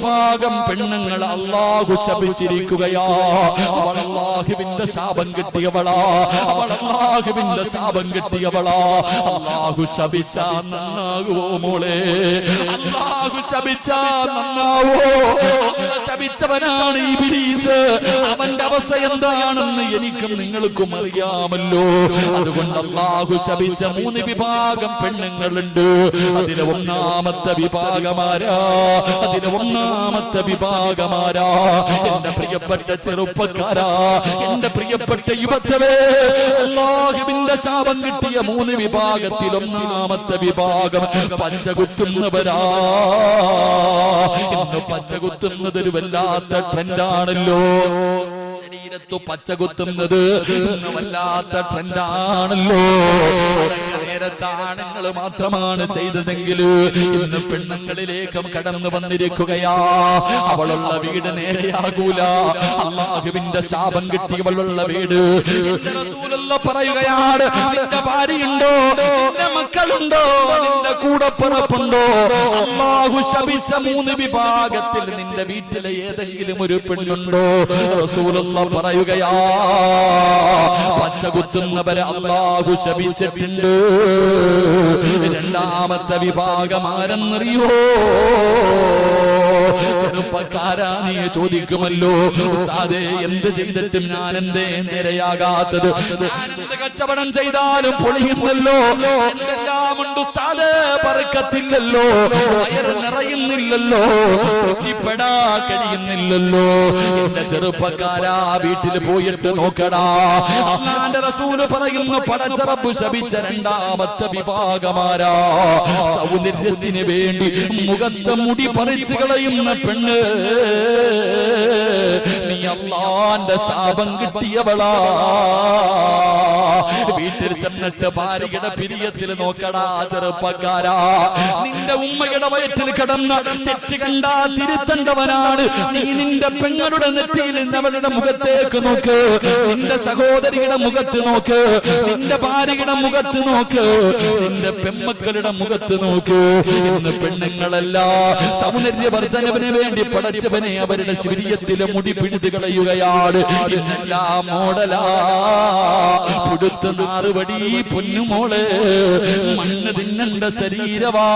വിഭാഗം പെണ്ണുങ്ങൾ അല്ലാഹു ശപിച്ചിരിക്കുകയാ. അവൾ അല്ലാഹുവിന്റെ ശാപം കിട്ടിയവളാ, അവൾ അല്ലാഹുവിന്റെ ശാപം കിട്ടിയവളാ. അല്ലാഹു ശപിച്ചാ നന്നാകുവോ മോളെ? അല്ലാഹു ശപിച്ചാ നന്നാവോ? ശപിച്ചവനാണ് ഇബ്ലീസ്. അവന്റെ അവസ്ഥ എന്താണെന്ന് എനിക്കും നിങ്ങൾക്കും അറിയാമല്ലോ. അതുകൊണ്ട് അല്ലാഹു ശപിച്ച 3 വിഭാഗം പെണ്ണുങ്ങളുണ്ട്. അതിലെ ഒന്നാമത്തെ വിഭാഗമാരാ? എന്റെ പ്രിയപ്പെട്ട ചെറുപ്പക്കാരാ, എന്റെ പ്രിയപ്പെട്ട യുവത്വേ, അല്ലാഹുവിന്റെ ശാപം കിട്ടിയ 3 വിഭാഗത്തിൽ ഒന്നാമത്തെ വിഭാഗം പച്ചകുത്തുന്നവരാ. ഇന്ന് പച്ചകുത്തുന്നത് ഒരു വല്ലാത്ത ട്രെൻഡാണല്ലോ. ശരീരത്തു പച്ചകുത്തുന്നത് ഇന്ന് വല്ലാത്ത ട്രെൻഡാണല്ലോ. നേരത്തെ ആണുങ്ങൾ മാത്രമാണ് ചെയ്തതെങ്കിൽ ഇന്ന് പെണ്ണുങ്ങളിലേക്കും കടന്നു വന്നിരിക്കുകയാ. അവളുള്ള വീട് നേരെയാകൂല. അല്ലാഹുവിന്റെ ശാപം കിട്ടിയവളുള്ള വീട്. റസൂലുള്ള പറയുകയാണ്, നിന്റെ ഭാര്യയുണ്ടോ, നിന്റെ മക്കളുണ്ടോ, നിന്റെ കൂടപ്പിറപ്പുണ്ടോ? അല്ലാഹു ശപിച്ച 3 വിഭാഗത്തിൽ നിന്റെ വീട്ടിലെ ഏതെങ്കിലും ഒരു പെണ്ണുണ്ടോ? റസൂലുള്ള പറയുകയാ, പച്ചകുത്തുന്നവരെ അല്ലാഹു ശപിച്ചിട്ടുണ്ട്. രണ്ടാമത്തെ വിഭാഗം ആരെന്നറിയോ? ചെറുപ്പക്കാരാ, നീ ചോദിക്കുമല്ലോ, ഉസ്താദേ എന്ത് ചെയ്തിട്ടും ഞാൻ എന്തേ നേരെയാകാത്തത്? ഞാനെന്ത് കച്ചവടം ചെയ്താലും പൊളിയുന്നല്ലോ, എന്തെല്ലാം ഉണ്ട് ഉസ്താദേ, പറക്കത്തില്ലല്ലോ, വയറ് നിറയുന്നില്ലല്ലോ, തൃപ്തിപ്പെടാ കഴിയുന്നില്ലല്ലോ. എന്റെ ചെറുപ്പക്കാരാ, വീട്ടിൽ പോയിട്ട് നോക്കടാ. അല്ലാഹുവിന്റെ റസൂല് പറയുന്നു, പടച്ച റബ്ബ് ശപിച്ച രണ്ടാമത്തെ വിഭാഗമാരാ? സൗന്ദര്യത്തിന് വേണ്ടി മുഖത്തെ മുടി പറിച്ചു കളയുന്ന പെണ്ണ്. നീ അല്ലാഹുവിന്റെ ശാപം കിട്ടിയവളാ. വീട്ടിൽ ചെന്നിട്ട് ഭാര്യയുടെ പിരിയത്തിൽ നോക്കടാ ചെറുപ്പക്കാരാ. നിന്റെ ഉമ്മയുടെ വയറ്റിൽ കിടന്ന തെറ്റ് കണ്ടാ തിരുത്തേണ്ടവനാണ് നീ. നിന്റെ പെങ്ങളുടെ നെറ്റിയിൽ അവളുടെ മുഖത്തേക്ക് നോക്ക്, നിന്റെ സഹോദരിയുടെ മുഖത്ത് നോക്ക്, നിന്റെ ഭാര്യയുടെ മുഖത്ത് നോക്ക്, നിന്റെ പെമ്മക്കളുടെ മുഖത്ത് നോക്ക്. ഇന്ന് പെണ്ണുങ്ങളല്ല സൗന്ദര്യവർദ്ധനവിന് വേണ്ടി പടച്ചവനെ അവരുടെ ശരീരത്തിലെ മുടി പിടിത് കളയുകയാണ്. ഇന്നെല്ലാം മോഡലാ, പുടുത്ത നാറുപടി പൊന്നുമോള്, മണ്ണ് തിന്നണ്ട ശരീരവാ.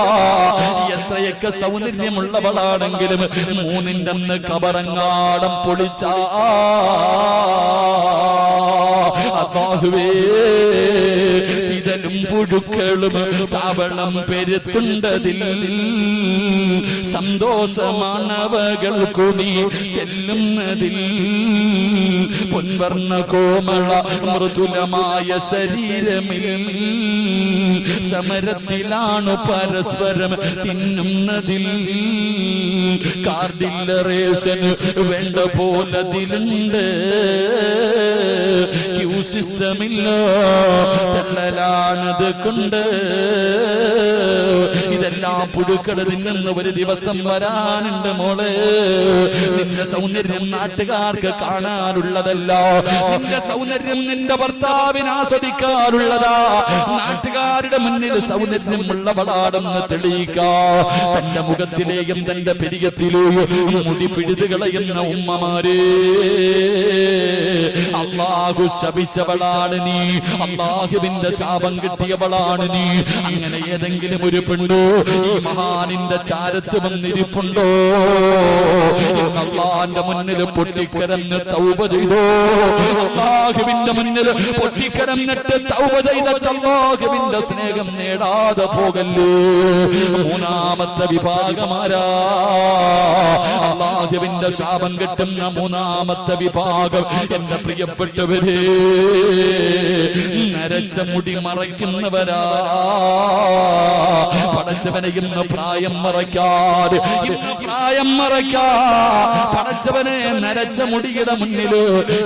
എത്രയൊക്കെ സൗന്ദര്യമുള്ളവളാണെങ്കിലും 3ന്റെ അന്ന് കബറങ്ങാടം പൊളിച്ചാ അല്ലാഹുവേ, ചിതലും പുഴുക്കളും താവളം പെരുത്തുണ്ടതിൽ സന്തോഷമാണവകൾ കൂടി ചെല്ലുന്നതിൽ. പൊൻവർണ്ണ കോമള മൃദുലമായ ശരീരമിൽ സമരത്തിലാണ് പരസ്പരം തിന്നുന്നതിൽ. കാർഡില്ലറേഷന് വേണ്ട പോലതിലുണ്ട്, ക്യൂ സിസ്റ്റമില്ല, തള്ളലാണത് കൊണ്ട്. ഇതെല്ലാം പുഴുക്കൾ തിന്നുന്ന ഒരു ദിവസം വരാനുണ്ട് മോളെ. നിന്റെ സൗന്ദര്യം നാട്ടുകാർക്ക് കാണാനുള്ളതല്ല, നിന്റെ സൗന്ദര്യം നിന്റെ ഭർത്താവിന് ആസ്വദിക്കാനുള്ളതാ. നാട്ടുകാരുടെ മുന്നിൽ സൗന്ദര്യമുള്ളവളാണെന്ന് തെളിയിക്കാ. തന്റെ മുഖത്തിലെയും തന്റെ പെരിയത്തിലെയും മുടി പിഴുതു കളയുന്ന ഉമ്മമാരെ, അല്ലാഹു ശപിച്ചവളാണ് നീ, അല്ലാഹുവിന്റെ ശാപം കിട്ടിയവളാണ് നീ. അങ്ങനെ ഏതെങ്കിലും ഒരു പെണ്ണു ഈ മഹാനിന്റെ ചാരത്ത് വന്നിരിപ്പുണ്ടോ? അല്ലാഹുവിന്റെ മുന്നിൽ പൊട്ടിക്കരന്ന് തൗബ ചെയ്തോ? അല്ലാഹുവിന്റെ മുന്നിൽ പൊട്ടിക്കരന്നിട്ട് തൗബ ചെയ്തിട്ട് അല്ലാഹുവിന്റെ സ്നേഹം നേടാതെ പോകല്ലേ. മൂന്നാമത്തെ വിഭാഗമാരാ? അല്ലാഹുവിന്റെ ശാപം കിട്ടുന്ന മൂന്നാമത്തെ വിഭാഗം എന്റെ പ്രിയപ്പെട്ടവരെ, നരച്ച മുടി മറയ്ക്കുന്നവരാ. പടച്ചവനെ ഇന്ന് പ്രായം മറയ്ക്കാതെ, ഇന്ന് പ്രായം മറയ്ക്കാ പടച്ചവനെ നരച്ച മുടിയുടെ മുന്നില്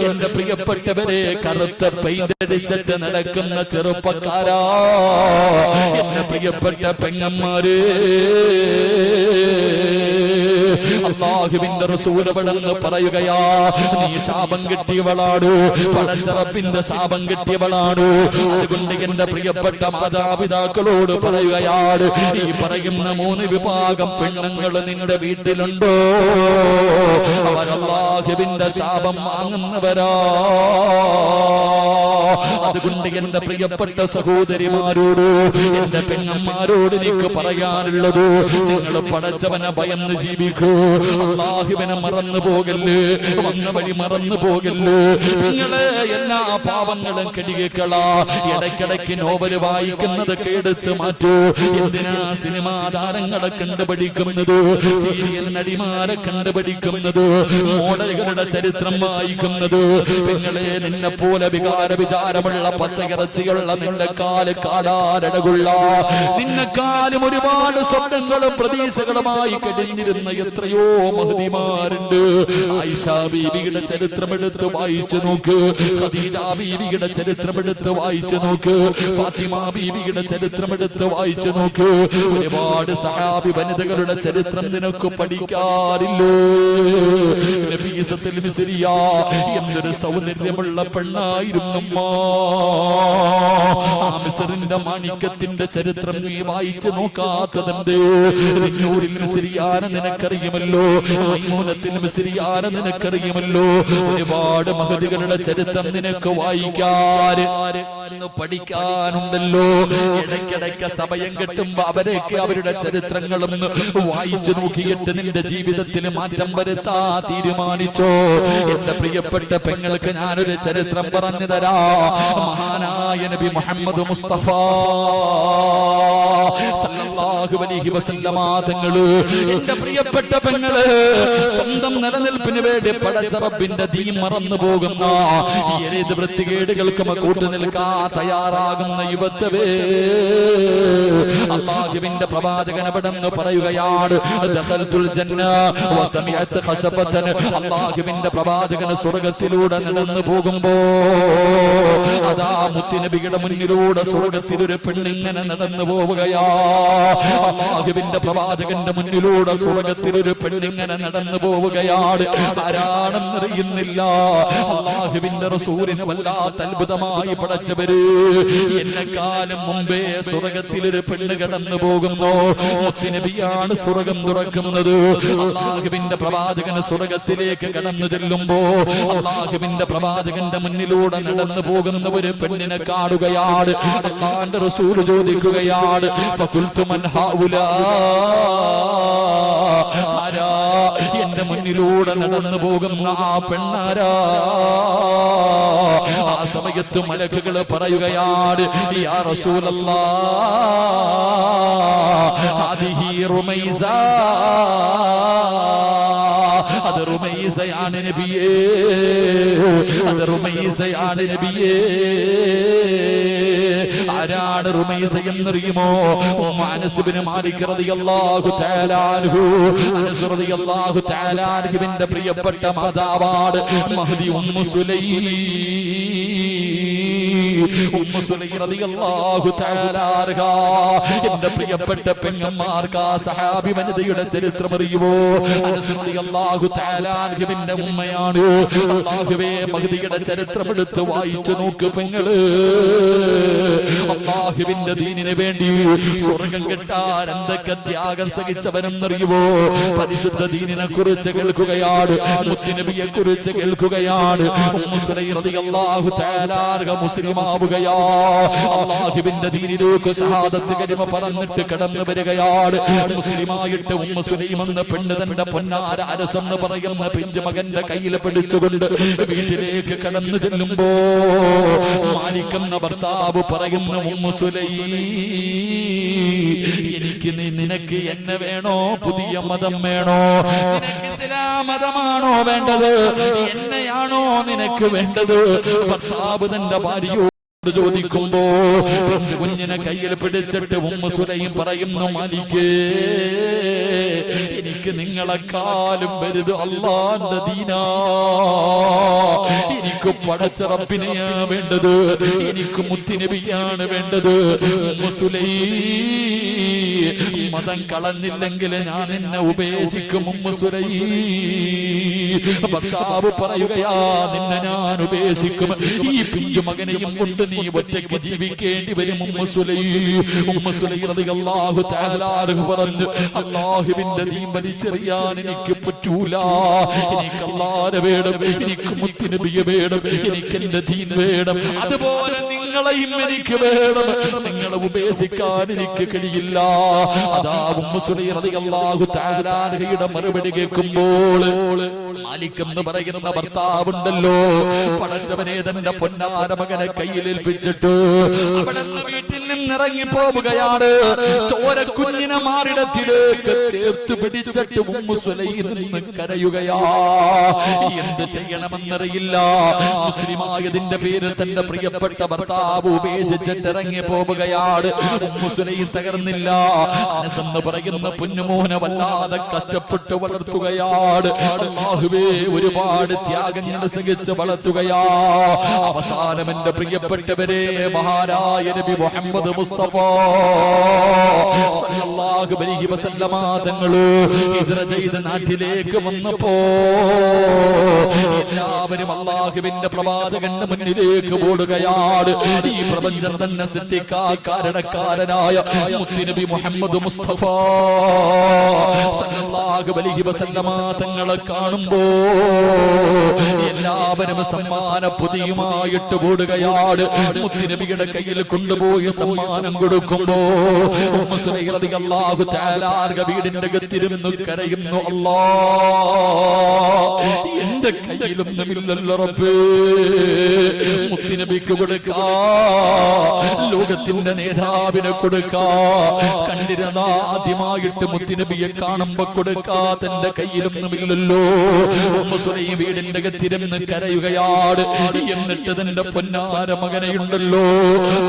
എന്റെ പ്രിയപ്പെട്ടവരെ കറുത്ത പെയിന്റടിച്ചിട്ട് നടക്കുന്ന ചെറുപ്പക്കാരാ, എന്റെ പ്രിയപ്പെട്ട പെങ്ങന്മാര്, അല്ലാഹുവിന്റെ റസൂൽ അവിടുന്ന് പറയുകയാ, നീ ശാപം കിട്ടിയവളാണ്, പടച്ച റബ്ബിന്റെ ശാപം കിട്ടിയവളാണ്. അതുകൊണ്ട് എന്റെ പ്രിയപ്പെട്ട മാതാപിതാക്കളോട് പറയുകയാണ്, ഈ പറയുന്ന 3 വിഭാഗം പെണ്ണുങ്ങൾ നിങ്ങളുടെ വീട്ടിലുണ്ടോ? അവർ അല്ലാഹുവിന്റെ ശാപം വാങ്ങുന്നവരാ. അതുകൊണ്ട് എന്റെ പ്രിയപ്പെട്ട സഹോദരിമാരോട്, എന്റെ പെങ്ങന്മാരോട് എനിക്ക് പറയാനുള്ളത്, നിങ്ങൾ പടച്ചവനെ ഭയന്ന് ജീവിക്കൂ. അല്ലാഹുവിനെ മറന്നു പോകല്ലേ, വന്ന വഴി മറന്നു പോകല്ലേ. നിങ്ങളെ എല്ലാ പാപങ്ങളും കെടികളാ. ഇടയ്ക്കിടയ്ക്ക് നോവൽ വായിക്കുന്നതൊക്കെ എടുത്ത് മാറ്റൂ. എന്തിനാ സിനിമാ താരങ്ങളെ കണ്ടുപിടിക്കുന്നത്, സീരിയൽ നടിമാരെ കണ്ടുപിടിക്കുന്നത്, മോഡലുകളുടെ ചരിത്രം വായിക്കുന്നത്? നിങ്ങളെ നിന്നെ പോലെ വിചാരമുള്ള പച്ചയിറച്ചിയുള്ള നിന്നെക്കാല് കാടാരടകുള്ള നിന്നെക്കാലും ഒരുപാട് സ്വപ്നങ്ങളും പ്രതീക്ഷകളുമായി കഴിഞ്ഞിരുന്ന എത്രയോ മഹതിമാരുണ്ട്. ആയിഷ ബീവിയുടെ ചരിത്രമെടുത്ത് വായിച്ചു നോക്ക്, ഖദീജ ബീവിയുടെ ചരിത്രമെടുത്ത് വായിച്ചു നോക്ക്, ഫാത്തിമ ബീവിയുടെ ചരിത്രമെടുത്ത് വായിച്ചു നോക്ക്. ഒരുപാട് സഹാബി വനിതകളുടെ ചരിത്രം നിനക്ക് പഠിക്കാറില്ലേ? നഫീസത്തുൽ മിസ്രിയ എന്തൊരു സൗന്ദര്യമുള്ള പെണ്ണായിരുന്നു. മിസ്റിന്റെ മാണിക്യത്തിന്റെ ചരിത്രം നീ വായിച്ചു നോക്കാത്തതുണ്ട്. നൂറിൽ മിസ്രിയാനെ നിനക്കറിയുമല്ലോ, മൈമൂനത്തിൽ മിസ്രിയാനെ നിനക്കറിയുമല്ലോ. ഒരുപാട് മഹദികളുടെ ചരിത്രം നിനക്ക് പഠിക്കാനുണ്ടല്ലോ. ഇടയ്ക്കിടയ്ക്ക് സമയം കിട്ടുമ്പോ അവരൊക്കെ അവരുടെ ചരിത്രങ്ങളും വായിച്ചു നോക്കിയിട്ട് നിന്റെ ജീവിതത്തിൽ മാറ്റം വരുത്താ തീരുമാനിച്ചോ? എന്റെ പ്രിയപ്പെട്ട പെങ്ങൾക്ക് ഞാനൊരു ചരിത്രം പറഞ്ഞു തരാ. മഹാനായ നബി മുഹമ്മദ് മുസ്തഫ സല്ലല്ലാഹു അലൈഹി വസല്ലമ തങ്ങള്, എന്റെ പ്രിയപ്പെട്ട പെങ്ങള്, സ്വന്തം നിലനിൽപ്പിന് വേണ്ടി പടച്ച റബ്ബിന്റെ ദീൻ മറന്നു പോകുന്ന ഏത് വൃത്തികേടുകൾക്കും കൂട്ടു നിൽക്കാൻ തയ്യാറാകുന്ന യുവത്വേ, അല്ലാഹുവിന്റെ പ്രവാചകൻ അവിടെന്ന് പറയുകയാണ്, ദഖൽതുൽ ജന്ന വസമിഅത് ഖശബതൻ. അല്ലാഹുവിന്റെ പ്രവാചകൻ സ്വർഗ്ഗത്തിലൂടെ നടന്നു പോകുമ്പോ അതാ മുത്തുനബിയുടെ മുന്നിലൂടെ സ്വർഗ്ഗത്തിലൊരു പെണ്ണിങ്ങനെ നടന്നു പോവുകയാ. അല്ലാഹുവിന്റെ പ്രവാചകന്റെ മുന്നിലൂടെ സ്വർഗ്ഗത്തിലൊരു പെണ്ണിങ്ങനെ നടന്നു പോവുകയാണ്. ആരാണെന്നറിയുന്നില്ല. അല്ലാഹുവിന്റെ റസൂലിനെ വല്ലാത്ത അത്ഭുതമായി പടച്ചവര്, എന്നെക്കാലം മുമ്പേ സ്വർഗ്ഗത്തിലൊരു പെണ്ണ് കടന്നു പോകുന്നു. മുത്തുനബിയാണ് സ്വർഗ്ഗം തുറക്കുന്നത്. അല്ലാഹുവിന്റെ പ്രവാചകന് സ്വർഗ്ഗത്തിലേക്ക് കടന്നു ചെല്ലുമ്പോ അല്ലാഹുവിന്റെ പ്രവാചകന്റെ മുന്നിലൂടെ നടന്നു പോകുന്ന ഒരു പെണ്ണിനെ കാണുകയാണ്. അല്ലാഹുവിന്റെ റസൂൽ ചോദിക്കുകയാണ്, ഫഖുൽതു മൻ ഹൗലാ, ആരാ എന്റെ മുന്നിലൂടെ നടന്നു പോകുന്ന ആ പെണ്ണാരാ? ആ സമയത്ത് മലക്കുകൾ പറയുകയാണ്, യാ റസൂലല്ലാഹ് ഹാദിഹി റുമൈസ, അത് റുമൈസയാണ് നബിയേ, അത് റുമൈസയാണ് നബിയേ. ആരാണ് റുമൈസ എന്നറിയുമോ? അനസ് ഇബ്നു മാലിക് റളിയല്ലാഹു തആല അൻഹു, അനസ് റളിയല്ലാഹു തആല അൻഹുവിന്റെ പ്രിയപ്പെട്ട മാതാവാണ് മഹ്ദി ഉമ്മു സുലൈം. ഉമ്മു സുലൈം റളിയല്ലാഹു തആല അൻഹ, എന്റെ പ്രിയപ്പെട്ട പെങ്ങന്മാർക്ക് ആ സഹാബി വനിതയുടെ ചരിത്രം അറിയുമോ? അനസ് റളിയല്ലാഹു തആല അൻഹുവിന്റെ ഉമ്മയാണ്. അല്ലാഹുവേ, മഹ്ദിയുടെ ചരിത്രം എടുത്ത് വായിച്ചു നോക്ക് പെങ്ങള്. അല്ലാഹുവിന്റെ ദീനിന് വേണ്ടി സ്വർഗം കിട്ടാൻ എന്തൊക്കെ ത്യാഗം സഹിച്ചവനെന്നറിയുമോ? പരിശുദ്ധ ദീനിനെ കുറിച്ച് കേൾക്കുകയാണ്, മുത്തുനബിയെ കുറിച്ച് കേൾക്കുകയാണ്. ഉമ്മു സുലൈം റളിയല്ലാഹു തആല അൻഹ മുസ്ലിമാവുകയാ. അല്ലാഹുവിന്റെ ദീനിലേക്ക് ഷഹാദത്ത് കലിമ പറഞ്ഞിട്ട് കടന്നു വരികയാണ്. മുസ്ലിമായിട്ട് ഉമ്മു സുലൈം എന്ന പെണ്ണ് തന്റെ പൊന്നാര അനസ് എന്ന് പറയുന്ന പിഞ്ചു മകന്റെ കയ്യിൽ പിടിച്ചുകൊണ്ട് വീട്ടിലേക്ക് കടന്നു ചെല്ലുമ്പോ മാലിക് എന്ന ഭർത്താവ് പറയുന്ന, ഉമ്മു സുലൈം, എനിക്ക് നിനക്ക് എന്നെ വേണോ, പുതിയ മതം വേണോ? നിനക്ക് ഇസ്ലാം മതമാണോ വേണ്ടത്, എന്നെയാണോ നിനക്ക് വേണ്ടത്? ഭർത്താവ് തന്റെ ഭാര്യയോ ചോദിക്കുമ്പോ കുഞ്ഞിനെ കയ്യിൽ പിടിച്ചിട്ട് ഉമ്മു സുലൈം പറയുന്നു, മാലിക്കേ, എനിക്ക് നിങ്ങളെക്കാളും വലുത് അല്ലാഹുവിന്റെ ദീനാ. എനിക്ക് പടച്ച റബ്ബിനെയാ വേണ്ടത്, എനിക്ക് മുത്തുനബിയാണ് വേണ്ടത്. ഉമ്മു സുലൈം മതം കളഞ്ഞില്ലെങ്കിൽ ഞാൻ എന്നെ ഉപേക്ഷിക്കും. ഉമ്മു സുലൈം ഭർത്താവ് പറയുകയാ, നിന്നെ ഞാൻ ഉപേക്ഷിക്കും, ഈ പിഞ്ചു മകനെയും കൊണ്ട് നീ ഒറ്റയ്ക്ക് ജീവിക്കേണ്ടി വരും. ഉമ്മു സുലൈം റളിയല്ലാഹു തആല അൻഹു പറഞ്ഞു, അല്ലാഹുവിന്റെ ദീൻ വലിച്ചെറിയാൻ എനിക്ക് പറ്റൂല. എനിക്ക് അല്ലാഹുവെ വേണം, എനിക്ക് മുത്തുനബിയെ വേണം, എനിക്ക് എന്റെ ദീൻ വേണം. അതുപോലെ നിങ്ങളെയും എനിക്ക് വേണം. നിങ്ങളെ ഉപേക്ഷിക്കാൻ എനിക്ക് കഴിയില്ല. അതാ ഉമ്മു സുലൈം റളിയല്ലാഹു തആല അൻഹയുടെ മറുപടി കേൾക്കുമ്പോൾ മാലിക് എന്ന് പറയുന്ന ഭർത്താവുണ്ടല്ലോ, പടച്ചവനെ തന്റെ പൊന്നാര മകനെ കയ്യിലേൽപ്പിച്ചിട്ട് അവിടെ വീട്ടിൽ നിന്നിറങ്ങി പോവുകയാണ്. ചോരക്കുഞ്ഞിനെ മാറിടത്തിലേക്ക് ചേർത്ത് പിടിച്ചിട്ട് ഉമ്മു സുലൈം നിന്ന് കരയുകയാ. എന്ത് ചെയ്യണമെന്നറിയില്ല. മുസ്ലിമായതിന്റെ പേരിൽ തന്റെ പ്രിയപ്പെട്ട ഭർത്താവ് ഉപേക്ഷിച്ചിട്ട് ഇറങ്ങി പോവുകയാണ്. Ummu Sulaim തകർന്നില്ല. അനസ് എന്ന് പറയുന്ന പൊന്നുമോനെ വല്ലാതെ കഷ്ടപ്പെട്ട് വളർത്തുകയാണ്. അല്ലാഹുവേ, ഒരുപാട് ത്യാഗങ്ങൾ സഹിച്ച് വളർത്തുകയാ. അവസാനം എന്റെ പ്രിയപ്പെട്ടവരെ, മഹാനായ നബി മുഹമ്മദ് മുസ്തഫ സല്ലല്ലാഹു അലൈഹി വസല്ലമ തങ്ങൾ ഹിജ്റ ചെയ്ത നാട്ടിലേക്ക് വന്നപ്പോ എല്ലാവരും അല്ലാഹുവിന്റെ പ്രവാചകന്റെ മുന്നിലേക്ക് ഓടുകയാണ്. ഈ പ്രപഞ്ചം തന്നെ സൃഷ്ടിക്കാൻ കാരണക്കാരനായ മുത്തുനബി മുഹമ്മദ് മുസ്തഫ സല്ലല്ലാഹു അലൈഹി വസല്ലമ തങ്ങളെ കാണുമ്പോ എല്ലാവരും സമ്മാന പൊതിയുമായിട്ട് ഓടുകയാണ്. മുത്തുനബിയുടെ കയ്യിൽ കൊണ്ടുപോയി സമ്മാനം കൊടുക്കുമ്പോ ഉമ്മു സുലൈം റളിയല്ലാഹു തആല വീടിന്റെ അകത്തിരുന്ന് കരയുന്നു. അല്ലാഹ്, എന്റെ കയ്യിലൊന്നുമില്ലല്ലോ റബ്ബേ, മുത്തുനബിക്ക് കൊടുക്കാ, ലോകത്തിന്റെ നേതാവിനെ കൊടുക്കാ, കണ്ടിരുന്ന ആദ്യമായിട്ട് മുത്തുനബിയെ കാണുമ്പോ കൊടുക്കാ, തന്റെ കയ്യിലൊന്നുമില്ലല്ലോ. ഉമ്മു സുലൈം വീടിന്റെ അകത്തിരുന്ന് കരയുകയാണ്. എന്നിട്ട് തന്റെ പൊന്നാര മകനെയുണ്ടല്ലോ,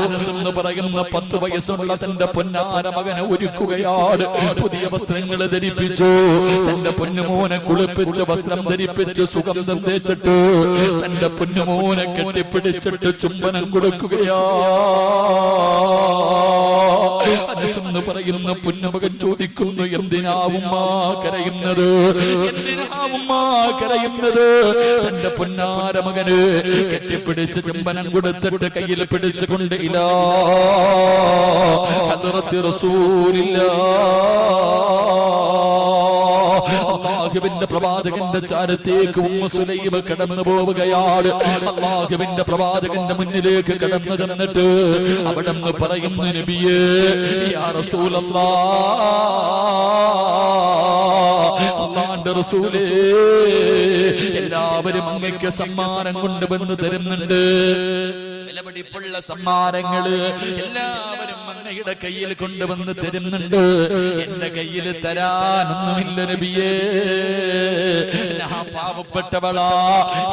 അനസ് എന്ന് പറയുന്ന 10 വയസ്സുള്ള തന്റെ പൊന്നാര മകനെ ഒരുക്കുകയാണ്. പുതിയ വസ്ത്രങ്ങൾ ധരിപ്പിച്ചു, തന്റെ പൊന്നുമോനെ കുളിപ്പിച്ച് വസ്ത്രം ധരിപ്പിച്ച് സുഗന്ധം തേച്ചിട്ട് തന്റെ പൊന്നുമോനെ കെട്ടിപ്പിടിച്ചിട്ട് ചുംബനം കൊടുക്കുകയാ. അനസ് എന്ന് പറയുന്ന പൊന്നുമകൻ ചോദിക്കുന്നു, എന്തിനാവുമ്മ കരയുന്നത്? എന്തിനാവുമ്മ കരയുന്നത്? തന്റെ പൊന്നാര മകന് കെട്ടിപ്പിടിച്ച് ചുംബനം കൊടുത്തിട്ട് കയ്യിൽ പിടിച്ചുകൊണ്ട് ഇലാ ഹദ്റത്തി റസൂലില്ലാഹ്, അല്ലാഹുവിന്റെ പ്രവാചകന്റെ ചാരത്തേക്ക് ഉമ്മു സുലൈം കടന്നു പോവുകയാണ്. അല്ലാഹുവിന്റെ പ്രവാചകന്റെ മുന്നിലേക്ക് കടന്നു ചെന്നിട്ട് അവിടെ നിന്ന് പറയുന്നു, നബിയേ, യാ റസൂലല്ലാഹ്, അല്ലാഹുവിന്റെ റസൂലേ, എല്ലാവരും അങ്ങേക്ക് സമ്മാനം കൊണ്ടുവന്ന് തരുന്നുണ്ട്. വിലപിടിപ്പുള്ള സമ്മാനങ്ങള് എല്ലാവരും അങ്ങയുടെ കയ്യിൽ കൊണ്ടുവന്ന് തരുന്നുണ്ട്. എന്റെ കയ്യിൽ തരാനൊന്നുമില്ല നബിയേ, ഞാൻ പാവപ്പെട്ടവളാ,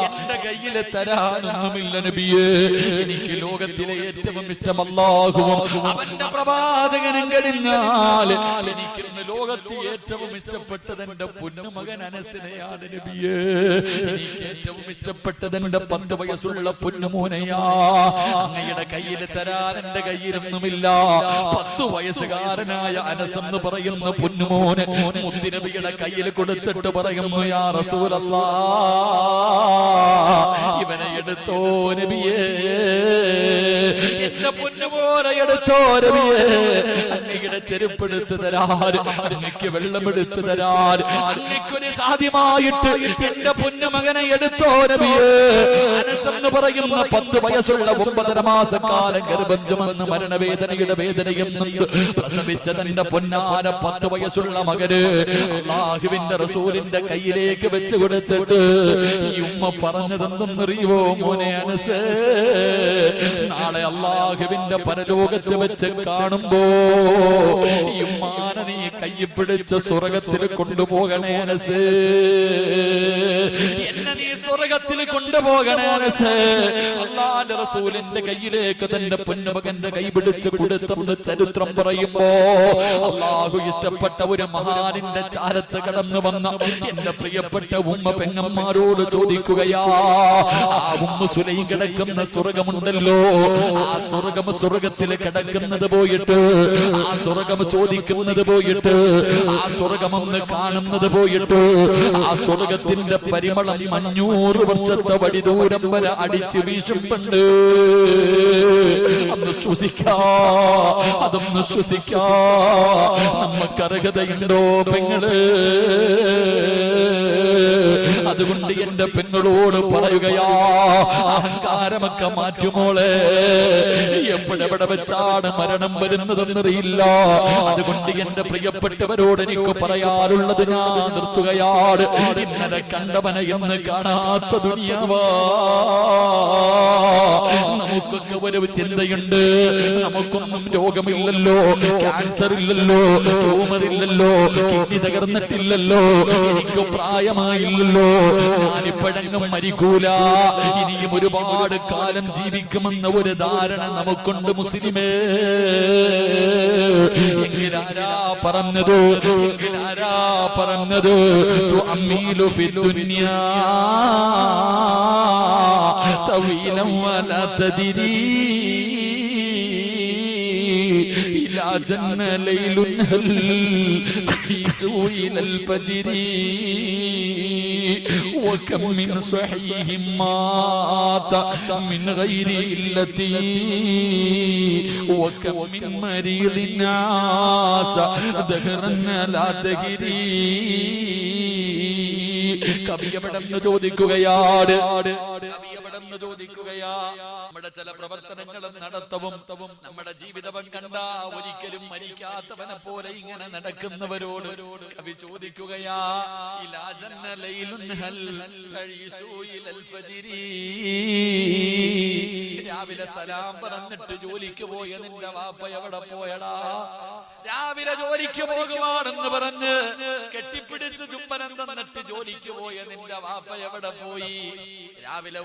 എന്റെ കയ്യിൽ തരാനൊന്നുമില്ല നബിയേ. എനിക്ക് ലോകത്തിലെ ഏറ്റവും ഇഷ്ടം അല്ലാഹുവും അവന്റെ പ്രവാചകനും കഴിഞ്ഞാൽ എനിക്കിന്ന് ലോകത്തിൽ ഏറ്റവും ഇഷ്ടപ്പെട്ടത് എന്റെ പൊന്നുമകൻ അനസിനെയാണ് നബിയേ. എനിക്ക് ഏറ്റവും ഇഷ്ടപ്പെട്ടത് എന്റെ 10 വയസ്സുള്ള പൊന്നുമോനെയാ. അങ്ങയുടെ കയ്യിൽ തരാൻ എന്റെ കയ്യിലൊന്നുമില്ല. 10 വയസ്സുകാരനായ അനസ് എന്ന് പറയുന്ന പൊന്നുമോനെ മുത്തുനബിയുടെ കയ്യിൽ കൊടുത്തിട്ട് പറയുന്നു, യാ റസൂലല്ലാഹ്, ഇവനെ എടുത്തോ നബിയേ, എന്റെ പൊന്നുമോനെ എടുത്തോ നബിയേ. അങ്ങയുടെ ചെരുപ്പെടുത്ത് തരാൻ, അങ്ങക്ക് വെള്ളമെടുത്ത് തരാൻ, അങ്ങക്കൊരു സാധ്യമായിട്ട് എന്റെ പൊന്നുമകനെ എടുത്തോ നബിയേ. അനസ് എന്ന് പറയുന്ന 10 വയസ്സുള്ള 9.5 മാസക്കാലം ഗർഭം ചുമന്ന് മരണവേദനയുടെ വേദനയെന്ന് പ്രസവിച്ച തന്റെ പൊന്നാര 10 വയസ്സുള്ള മകന് അല്ലാഹുവിന്റെ റസൂലിന്റെ കയ്യിലേക്ക് വെച്ച് കൊടുത്തിട്ട് ഈ ഉമ്മ പറഞ്ഞതെന്തെന്നറിയുവോ മോനെ അനസ്? നാളെ അല്ലാഹുവിന്റെ പരലോകത്ത് വെച്ച് കാണുമ്പോ ഈ ഉമ്മാനെ നീ കയ്യിൽ പിടിച്ച് സ്വർഗത്തിൽ കൊണ്ടുപോകണേ അനസ്, എന്നെ നീ സ്വർഗത്തിൽ കൊണ്ടുപോകണേ അനസ്. അല്ലാഹുവിന്റെ റസൂലിന്റെ കയ്യിലേക്ക് തന്റെ പൊന്നുമകന്റെ കൈ പിടിച്ച് കൊടുത്തെന്ന് ചരിത്രം പറയുമ്പോ അല്ലാഹു ഇഷ്ടപ്പെട്ട ഒരു മഹാനിന്റെ ചാരത്ത് കടന്നു വന്ന എന്റെ പ്രിയപ്പെട്ട ഉമ്മ പെങ്ങന്മാരോട് ചോദിക്കുകയാ, ആ ഉമ്മു സുലൈം കിടക്കുന്ന സ്വർഗമുണ്ടല്ലോ, ആ സ്വർഗത്തിൽ കിടക്കുന്നത് പോയിട്ട് ആ സ്വർഗം ചോദിക്കുന്നത് പോയിട്ട്, ആ സ്വർഗമെന്ന് കാണുന്നത് പോയിട്ട്, ആ സ്വർഗത്തിന്റെ പരിമളം 500 വർഷത്തെ വടി ദൂരം വരെ അടിച്ചു വീശുന്നുണ്ട്. അന്ന് ശ്വസിക്കാ, അതൊന്ന് ശ്വസിക്കാ നമുക്ക് അർഹതയുണ്ടോ പെങ്ങള്? അതുകൊണ്ട് എന്റെ പെങ്ങളോട് പറയുകയാ, അഹങ്കാരമൊക്കെ മാറ്റുമോളെ. എപ്പോഴെവിടെ വെച്ചാണ് മരണം വരുന്നതെന്നറിയില്ല. അതുകൊണ്ട് എന്റെ പ്രിയപ്പെട്ടവരോട് എനിക്ക് പറയാറുള്ളത് ഞാൻ നിർത്തുകയാണ്. ഇന്നലെ കണ്ടവനെ എന്ന് കാണാത്ത ദുനിയാവാ. നമുക്കൊക്കെ ഒരു ചിന്തയുണ്ട്, നമുക്കൊന്നും രോഗമില്ലല്ലോ, ക്യാൻസർ ഇല്ലല്ലോ, ട്യൂമർ ഇല്ലല്ലോ, കിഡ്നി തകർന്നിട്ടില്ലല്ലോ, എനിക്ക് പ്രായമായില്ലല്ലോ, ഞാനിപ്പോഴെങ്ങും മരിക്കൂല, ഇനിയും ഒരുപാട് കാലം ജീവിക്കുമെന്ന ഒരു ധാരണ നമുക്കുണ്ട് മുസ്ലിമേ. എങ്കിലാരാ പറഞ്ഞത്, എങ്കിലാരാ പറഞ്ഞത്? തുഅമ്മീലു ഫിദ്ദുനിയാ തവീലൻ വലാ തദ്രീ ഇലാ ജന്ന ലൈലുൻ ഹൽ തഖീസു ഇലൽ ഫജ്രി وكم من صحيح مات من غير علة وكم من مريض عاش دهرا لا تجري. കവിയവിടെന്ന് ചോദിക്കുകയാണ്, കവിയവിടെന്ന് ചോദിക്കുകയാ. നമ്മുടെ ചില പ്രവർത്തനങ്ങളും നടത്തവും നമ്മുടെ ജീവിതവും കണ്ട ഒരിക്കലും മരിക്കാത്തവനെ പോലെ ഇങ്ങനെ നടക്കുന്നവരോട് കവി ചോദിക്കുകയാ, ഇലാ ജന്ന ലൈലുൻ ഹൽ തഈസു ഇലൽ ഫജ്രി. രാവിലെ സലാം പറഞ്ഞിട്ട് ജോലിക്ക് പോയ നിന്റെ വാപ്പ എവിടെ പോയടാ? രാവിലെ ജോലിക്ക് പോകുവാണെന്ന് പറഞ്ഞ് കെട്ടിപ്പിടിച്ച് ചുംബനം തന്നിട്ട് ജോലിക്ക് പോയ നിന്റെ വാപ്പ എവിടെ പോയി? രാവിലെ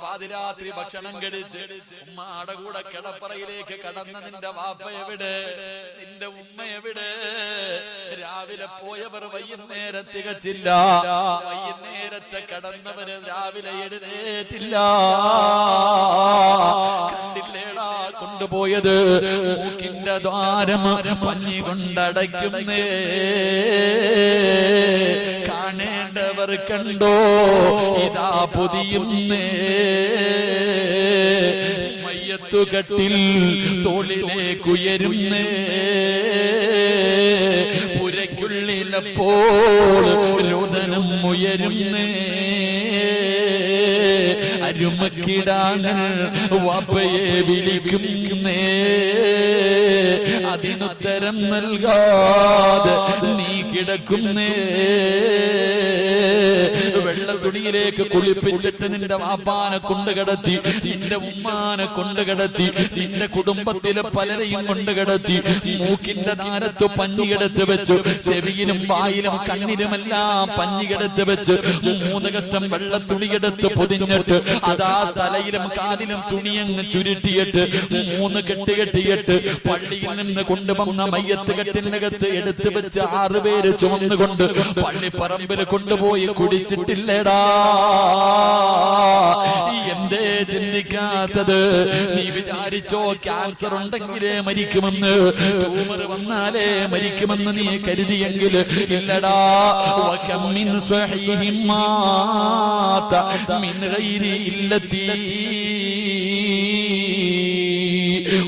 പാതിരാത്രി ഭക്ഷണം കഴിച്ച് ഉമ്മയുടെ കൂടെ കിടപ്പറയിലേക്ക് കടന്ന നിന്റെ വാപ്പ എവിടെ? നിന്റെ ഉമ്മ എവിടെ? രാവിലെ പോയവർ വൈകുന്നേരം തികച്ചില്ല, വൈകുന്നേരത്തെ കടന്നവര് രാവിലെ എഴുന്നേറ്റില്ല. കണ്ടില്ലേടാ കൊണ്ടുപോയത്? മൂക്കിന്റെ ദ്വാരം പഞ്ഞി കൊണ്ടടയ്ക്കുന്നേ. കാണേണ്ടവർ കണ്ടോ ഇതാ പൊതിയുന്നേ. മയ്യത്തുകട്ടിൽ തോളിലേക്കുയരുന്നേ. പുരയ്ക്കുള്ളിലപ്പോൾ രോദനം ഉയരുന്നേ. അരുമക്കിടാങ്ങൾ വാപ്പയെ വിളിക്കുന്നേ. അതിനുത്തരം നൽകാതെ നീ കിടക്കുന്നേ. വെള്ള തുണിയിലേക്ക് കുളിപ്പിച്ചിട്ട് നിന്റെ വാപ്പാനെ കൊണ്ടുകിടത്തി, നിന്റെ ഉമ്മാനെ കൊണ്ടുകിടത്തി, നിന്റെ കുടുംബത്തിലെ പലരെയും കൊണ്ടുകിടത്തി. മൂക്കിന്റെ താരത്ത് പഞ്ഞികെടുത്ത് വെച്ചു, ചെവിയിലും വായിലും കണ്ണിലുമെല്ലാം പഞ്ഞികെടുത്ത് വെച്ച് 3 കഷ്ടം വെള്ള തുണിയെടുത്ത് പൊതിഞ്ഞിട്ട് അതാ തലയിലും കാലിലും തുണിയങ്ങ് ചുരുട്ടിയിട്ട് 3 കെട്ട് കെട്ടിയിട്ട് പള്ളിയിൽ നിന്ന് കൊണ്ടുവന്ന മയ്യത്ത് കെട്ടിനകത്ത് എടുത്തു വെച്ച് 6 പേര് ചുമന്നുകൊണ്ട് പള്ളിപ്പറമ്പിൽ കൊണ്ടുപോയി കുടിച്ചിട്ടില്ലടാ. എന്തേ ചിന്തിക്കാത്തത്? നീ വിചാരിച്ചോ ക്യാൻസർ ഉണ്ടെങ്കിലേ മരിക്കുമെന്ന്, ട്യൂമർ വന്നാലേ മരിക്കുമെന്ന് നീ കരുതിയെങ്കിൽ ഇല്ലടാ. വകം മിൻ സ്വഹീഹിൻ മാത മിൻ ഗൈരി ഇല്ലത്തി.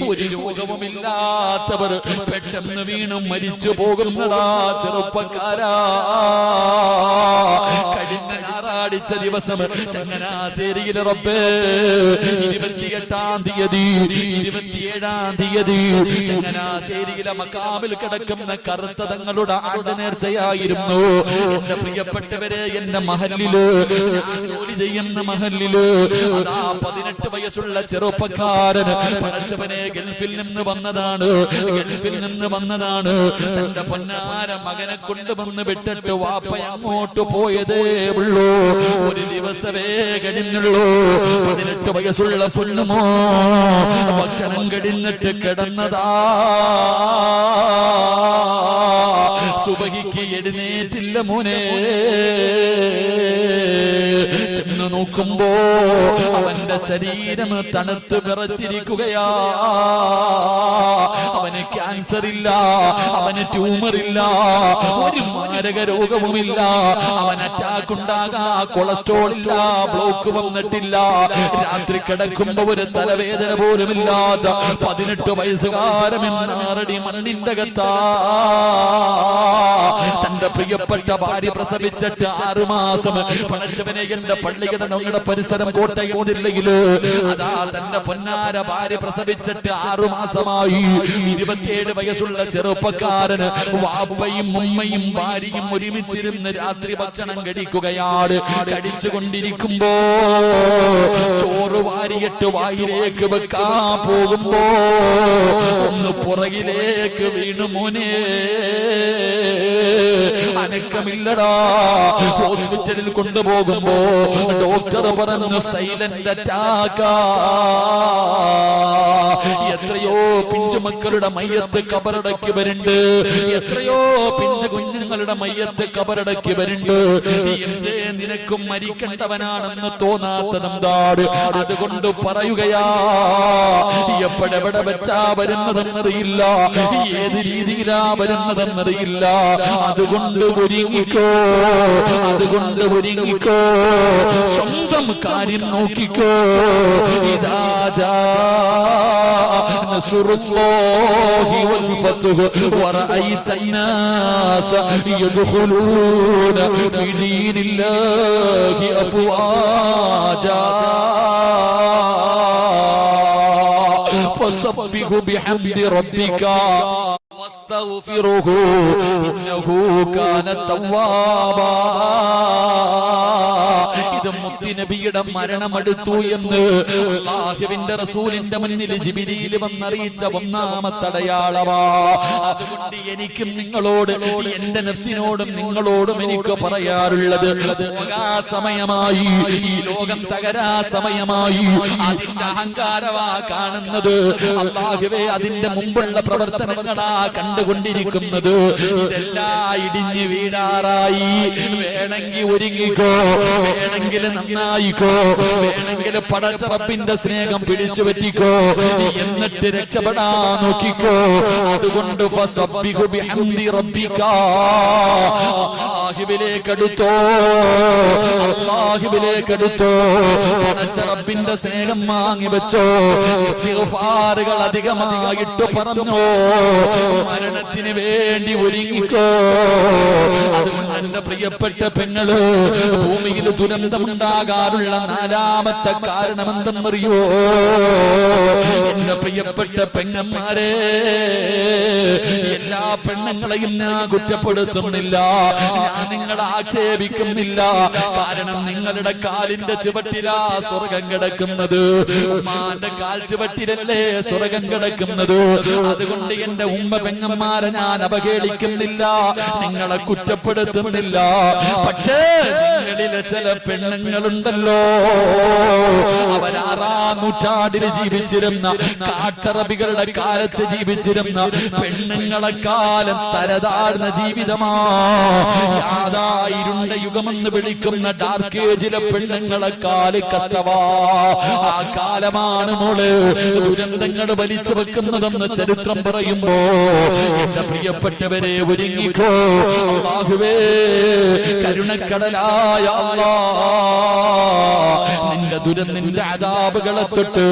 ഒരു രോഗവുമില്ലാത്തവർ പെട്ടെന്ന് വീണും മരിച്ചു പോകുന്നടാ ചെറുപ്പക്കാരാ. കഴിഞ്ഞ ഞായറാഴ്ച ദിവസം ചങ്ങനാശ്ശേരിയിലെ റബ്ബേ 28-ാം തീയതി 27-ാം തീയതി ചങ്ങനാശ്ശേരിയിലെ മക്കാമിൽ കിടക്കുന്ന കറുത്ത തങ്ങളുടെ ആണ്ട് നേർച്ചയായിരുന്നു. എന്റെ പ്രിയപ്പെട്ടവരെ, എന്റെ മഹല്ലില്, ഞാൻ ജോലി ചെയ്യുന്ന മഹല്ലില് 18 വയസ്സുള്ള ചെറുപ്പക്കാരൻ പടച്ചവനെ ഗൾഫിൽ നിന്ന് വന്നതാണ്, ഗൾഫിൽ നിന്ന് വന്നതാണ്. തന്റെ പൊന്നാര മകനെ കൊണ്ടുവന്ന് വിട്ടിട്ട് വാപ്പ അങ്ങോട്ട് പോയതേ ഉള്ളൂ. ഒരു ദിവസമേ കഴിഞ്ഞുള്ളൂ. 18 വയസ്സുള്ള പൊന്നുമോ ഭക്ഷണം കഴിഞ്ഞിട്ട് കിടന്നതാ. സുബഹിക്ക് എഴുന്നേറ്റില്ല മോനെ. ചെന്ന് നോക്കും നോക്കുമ്പോ അവന്റെ ശരീരം തണുത്ത് വിറച്ചിരിക്കുകയാ. അവന് ക്യാൻസർ ഇല്ല, അവന് ട്യൂമർ ഇല്ല, ഒരു മാരക രോഗവുമില്ല, അവൻ അറ്റാക്ക് ഉണ്ടാകാ, കൊളസ്ട്രോൾ ഇല്ല, ബ്ലോക്ക് വന്നിട്ടില്ല, രാത്രി കിടക്കുമ്പോ ഒരു തലവേദന പോലുമില്ലാത്ത 18 വയസ്സുകാരമെന്നാറടി മണ്ണിന്റെ അകത്താ. തന്റെ പ്രിയപ്പെട്ട ഭാര്യ പ്രസവിച്ചിട്ട് 6 മാസം. പടച്ചവനെ, എന്റെ പള്ളിയുടെ നമ്മുടെ പരിസരം കോട്ടയം ജില്ലയില് അതാ തന്റെ പൊന്നാര ഭാര്യ പ്രസവിച്ചിട്ട് 6 മാസമായി. 27 വയസ്സുള്ള ചെറുപ്പക്കാരന് വാപ്പയും ഉമ്മയും ഭാര്യയും ഒരുമിച്ചിരുന്ന് രാത്രി ഭക്ഷണം കഴിക്കുകയാണ്. കഴിച്ചുകൊണ്ടിരിക്കുമ്പോ ചോറ് വാരിയിട്ട് വായിലേക്ക് വെക്കാൻ പോകുമ്പോ ഒന്ന് പുറകിലേക്ക് വീണു. മോനെ, അനക്കമില്ലടാ. ഹോസ്പിറ്റലിൽ കൊണ്ടുപോകുമ്പോ ഡോക്ടർ പറഞ്ഞു സൈലന്റ് അറ്റാക്കാ. എത്രയോ പിഞ്ചുമക്കളുടെ മയ്യത്ത് കബറടക്കി വരുന്നുണ്ട്, എത്രയോ പിഞ്ചു കുഞ്ഞുങ്ങളുടെ മയ്യത്ത് കബറടക്കി വരുന്നുണ്ട്. എന്തേ നിനക്കും മരിക്കേണ്ടവനാണെന്ന് തോന്നാത്തതെന്താണ്? അതുകൊണ്ട് പറയുകയാ, എപ്പോഴെവിടെ വെച്ചാ വരുന്നതെന്നറിയില്ല, ഏത് രീതിയിലാ വരുന്നതെന്നറിയില്ല. അതുകൊണ്ട് ഒരുങ്ങിക്കോ, അതുകൊണ്ട് ഒരുങ്ങിക്കോ, സ്വന്തം കാര്യം നോക്കിക്കോ. ഇതാ നസ്റുല്ലാഹി വൽ ഫത്ഹ് വറഅയ്ത الناس يدخلون في دين الله أفواجا فسبح بحمد ربك واستغفره إنه كان توابا. ഇത് മുത്തുനബിയുടെ മരണമെടുത്തു എന്ന് അല്ലാഹുവിന്റെ റസൂലിന്റെ മുന്നിൽ ജിബ്രീൽ വന്നറിയിച്ച ഒന്നാമത്തെ അടയാളമാ. അതുകൊണ്ട് എനിക്കും നിങ്ങളോട്, എന്റെ നഫ്സിനോടും നിങ്ങളോടും എനിക്ക് പറയാറുള്ളത്, സമയമായി, ഈ ലോകം തകരാ സമയമായി. അതിന്റെ അഹങ്കാരമാ കാണുന്നത്. അല്ലാഹുവേ, അതിന്റെ മുമ്പുള്ള പ്രവർത്തനങ്ങളാ കണ്ടുകൊണ്ടിരിക്കുന്നത്. ഇതെല്ലാം ഇടിഞ്ഞു വീഴാറായി. വേണമെങ്കിൽ ഒരുങ്ങിക്കോ, വേണമെങ്കിൽ നന്നായിക്കോ, വേണമെങ്കിൽ പടച്ച റബ്ബിന്റെ സ്നേഹം പിടിച്ചു പറ്റിക്കോ, എന്നിട്ട് രക്ഷപ്പെടാൻ നോക്കിക്കോ. അതുകൊണ്ട് ഫസബ്ബിഹു ബിഹംദി റബ്ബിക, അല്ലാഹുവിലേക്കടുത്തോ, അല്ലാഹുവിലേക്കടുത്തോ. പടച്ച റബ്ബിന്റെ സ്നേഹം വാങ്ങി വെച്ചോ. ഇസ്തിഗ്ഫാറുകൾ അധികമായിട്ട് പറഞ്ഞോ. മരണത്തിന് വേണ്ടി ഒരുങ്ങിക്കോ. അതുകൊണ്ട് എന്റെ പ്രിയപ്പെട്ട പെങ്ങള്, ഭൂമിയിൽ ദുരന്തമുണ്ടാകാറുള്ള 4ാമത്തെ കാരണം എന്തെന്നറിയോ? എന്റെ പ്രിയപ്പെട്ട പെങ്ങന്മാരെ, എല്ലാ പെണ്ണുങ്ങളെയും ഞാൻ കുറ്റപ്പെടുത്തുന്നില്ല, ഞാൻ നിങ്ങളെ ആക്ഷേപിക്കുന്നില്ല. കാരണം നിങ്ങളുടെ കാലിന്റെ ചുവട്ടിലാ സ്വർഗം കിടക്കുന്നത്, ഉമ്മാന്റെ കാൽ ചുവട്ടിലല്ലേ സ്വർഗം കിടക്കുന്നത്. അതുകൊണ്ട് എന്റെ ഉമ്മ പെങ്ങന്മാരെ ഞാൻ അവഹേളിക്കുന്നില്ല, നിങ്ങളെ കുറ്റപ്പെടുത്തുന്നില്ല. പക്ഷേ നിങ്ങളിലെ ചില പെണ്ണുങ്ങളുണ്ടല്ലോ, അവർ 6ാം നൂറ്റാണ്ടിൽ ജീവിച്ചിരുന്ന, കാട്ടറബികളുടെ കാലത്ത് ജീവിച്ചിരുന്ന പെണ്ണുങ്ങളെക്കാലം തരതാഴ്ന്ന ജീവിതമാ. ഇരുണ്ട യുഗമെന്ന് വിളിക്കുന്ന ഡാർക്ക് ഏജിലെ പെണ്ണുങ്ങളെക്കാല് കഷ്ടവാ. ആ കാലമാണ് മോള് ദുരന്തങ്ങൾ വലിച്ചു വെക്കുന്നതെന്ന് ചരിത്രം പറയുമ്പോ എന്റെ പ്രിയപ്പെട്ടവരെ ഒരുങ്ങിക്കോ. അല്ലാഹുവേ, കരുണക്കടലായ നിന്റെ നിന്റെ അദാബുകളെ തൊട്ട്,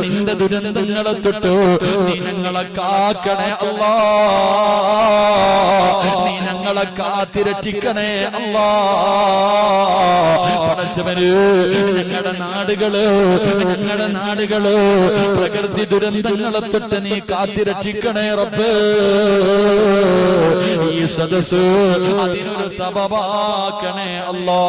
നിന്റെ ദുരന്തങ്ങളെ തൊട്ട് നീ ഞങ്ങളെ കാക്കണേ അല്ലാ, നീ ഞങ്ങളെ കാത്തിരക്ഷിക്കണേ അല്ലാ. പടച്ചവന്, ഞങ്ങളുടെ നാടുകള് പ്രകൃതി ദുരന്തങ്ങളെ തൊട്ട് നീ കാത്തിരക്ഷിക്കണേ റബ്ബേ. ഈ സദസ് അതിനൊരു സബബാക്കണേ അല്ലാ.